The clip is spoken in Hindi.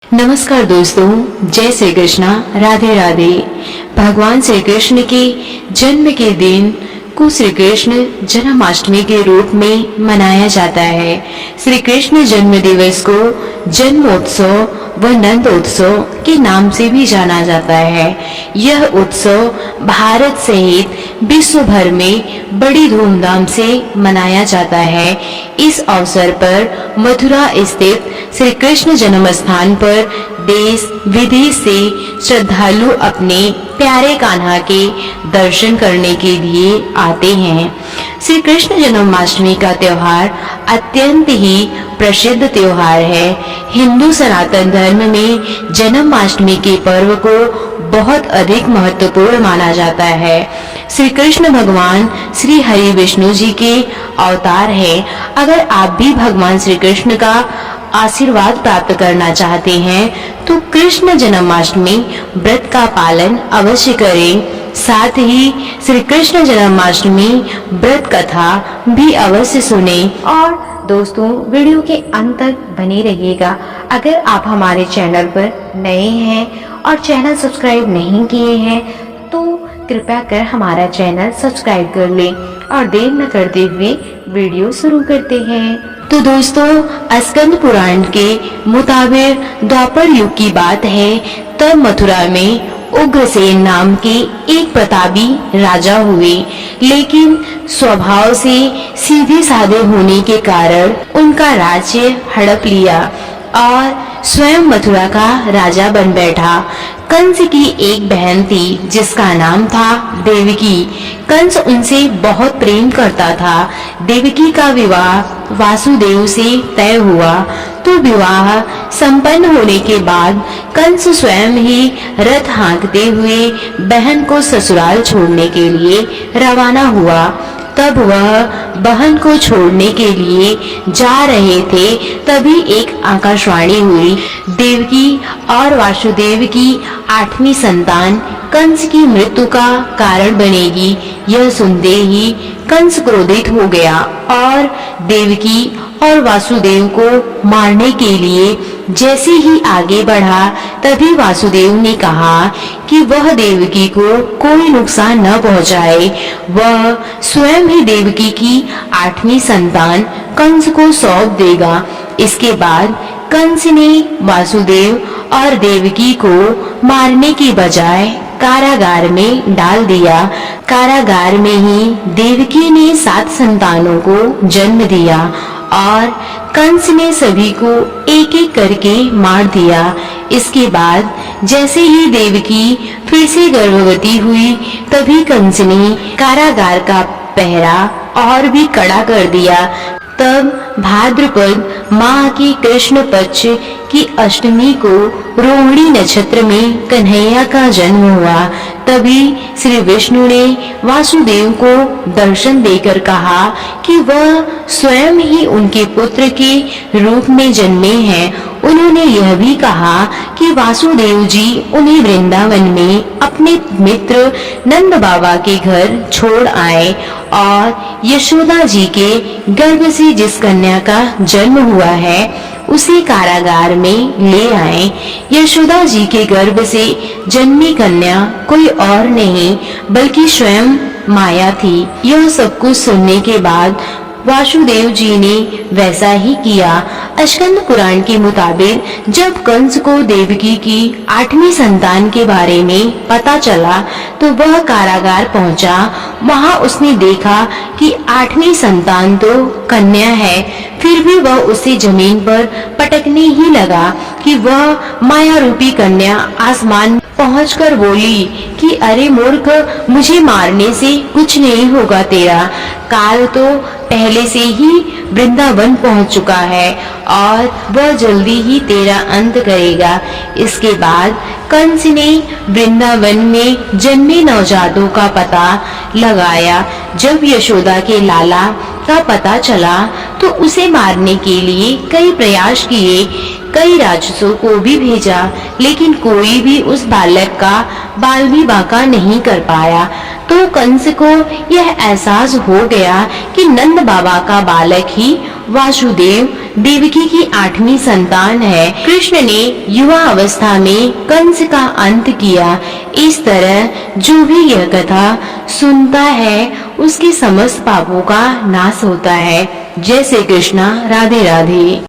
नमस्कार दोस्तों, जय श्री कृष्णा, राधे राधे। भगवान श्री कृष्ण के जन्म के दिन को श्री कृष्ण जन्माष्टमी के रूप में मनाया जाता है। श्री कृष्ण जन्म दिवस को जन्मोत्सव व नंदोत्सव के नाम से भी जाना जाता है। यह उत्सव भारत सहित विश्व भर में बड़ी धूमधाम से मनाया जाता है। इस अवसर पर मथुरा स्थित श्री कृष्ण जन्म स्थान पर देश विदेश से श्रद्धालु अपने प्यारे कान्हा के दर्शन करने के लिए आते हैं। श्री कृष्ण जन्माष्टमी का त्योहार अत्यंत ही प्रसिद्ध त्योहार है। हिंदू सनातन धर्म में जन्माष्टमी के पर्व को बहुत अधिक महत्वपूर्ण माना जाता है। श्री कृष्ण भगवान श्री हरि विष्णु जी के अवतार है। अगर आप भी भगवान श्री कृष्ण का आशीर्वाद प्राप्त करना चाहते हैं तो कृष्ण जन्माष्टमी व्रत का पालन अवश्य करें। साथ ही श्री कृष्ण जन्माष्टमी व्रत कथा भी अवश्य सुने। और दोस्तों, वीडियो के अंत तक बने रहिएगा। अगर आप हमारे चैनल पर नए हैं और चैनल सब्सक्राइब नहीं किए हैं तो कृपया कर हमारा चैनल सब्सक्राइब कर लें और देर न करते हुए वीडियो शुरू करते हैं। तो दोस्तों, स्कंद पुराण के मुताबिक द्वापर युग की बात है। तब मथुरा में उग्रसेन नाम के एक प्रतापी राजा हुए, लेकिन स्वभाव से सीधे साधे होने के कारण उनका राज्य हड़प लिया और स्वयं मथुरा का राजा बन बैठा। कंस की एक बहन थी जिसका नाम था देवकी। कंस उनसे बहुत प्रेम करता था। देवकी का विवाह वासुदेव से तय हुआ। तो विवाह संपन्न होने के बाद कंस स्वयं ही रथ हाँकते हुए बहन को ससुराल छोड़ने के लिए रवाना हुआ। तब वह बहन को छोड़ने के लिए जा रहे थे, तभी एक आकाशवाणी हुई। देवकी और वासुदेव की 8वीं संतान कंस की मृत्यु का कारण बनेगी। यह सुनते ही कंस क्रोधित हो गया और देवकी और वासुदेव को मारने के लिए जैसे ही आगे बढ़ा, तभी वासुदेव ने कहा कि वह देवकी को कोई नुकसान न पहुंचाए। वह स्वयं ही देवकी की 8वीं संतान कंस को सौंप देगा। इसके बाद कंस ने वासुदेव और देवकी को मारने की बजाय कारागार में डाल दिया। कारागार में ही देवकी ने 7 संतानों को जन्म दिया और कंस ने सभी को एक एक करके मार दिया। इसके बाद जैसे ही देवकी फिर से गर्भवती हुई, तभी कंस ने कारागार का पहरा और भी कड़ा कर दिया। तब भाद्रपद माह की कृष्ण पक्ष की अष्टमी को रोहिणी नक्षत्र में कन्हैया का जन्म हुआ। तभी श्री विष्णु ने वासुदेव को दर्शन देकर कहा कि वह स्वयं ही उनके पुत्र के रूप में जन्मे हैं। उन्होंने यह भी कहा कि वासुदेव जी उन्हें वृंदावन में अपने मित्र नंद बाबा के घर छोड़ आए और यशोदा जी के गर्भ से जिस कन्या का जन्म हुआ है उसे कारागार में ले आए। यशोदा जी के गर्भ से जन्मी कन्या कोई और नहीं बल्कि स्वयं माया थी। यह सब कुछ सुनने के बाद वासुदेव जी ने वैसा ही किया। स्कंद पुराण के मुताबिक जब कंस को देवकी की 8वीं संतान के बारे में पता चला तो वह कारागार पहुंचा। वहां उसने देखा कि 8वीं संतान तो कन्या है, फिर भी वह उसे जमीन पर पटकने ही लगा कि वह माया रूपी कन्या आसमान पहुंचकर बोली कि अरे मूर्ख, मुझे मारने से कुछ नहीं होगा। तेरा काल तो पहले से ही वृंदावन पहुंच चुका है और वह जल्दी ही तेरा अंत करेगा। इसके बाद कंस ने वृंदावन में जन्मे नवजातों का पता लगाया। जब यशोदा के लाला का पता चला तो उसे मारने के लिए कई प्रयास किए, कई राक्षसों को भी भेजा, लेकिन कोई भी उस बालक का बाल भी बांका नहीं कर पाया। तो कंस को यह एहसास हो गया कि नंद बाबा का बालक ही वासुदेव देवकी की 8वीं संतान है। कृष्ण ने युवा अवस्था में कंस का अंत किया। इस तरह जो भी यह कथा सुनता है उसके समस्त पापों का नाश होता है। जय श्री कृष्णा। राधे राधे।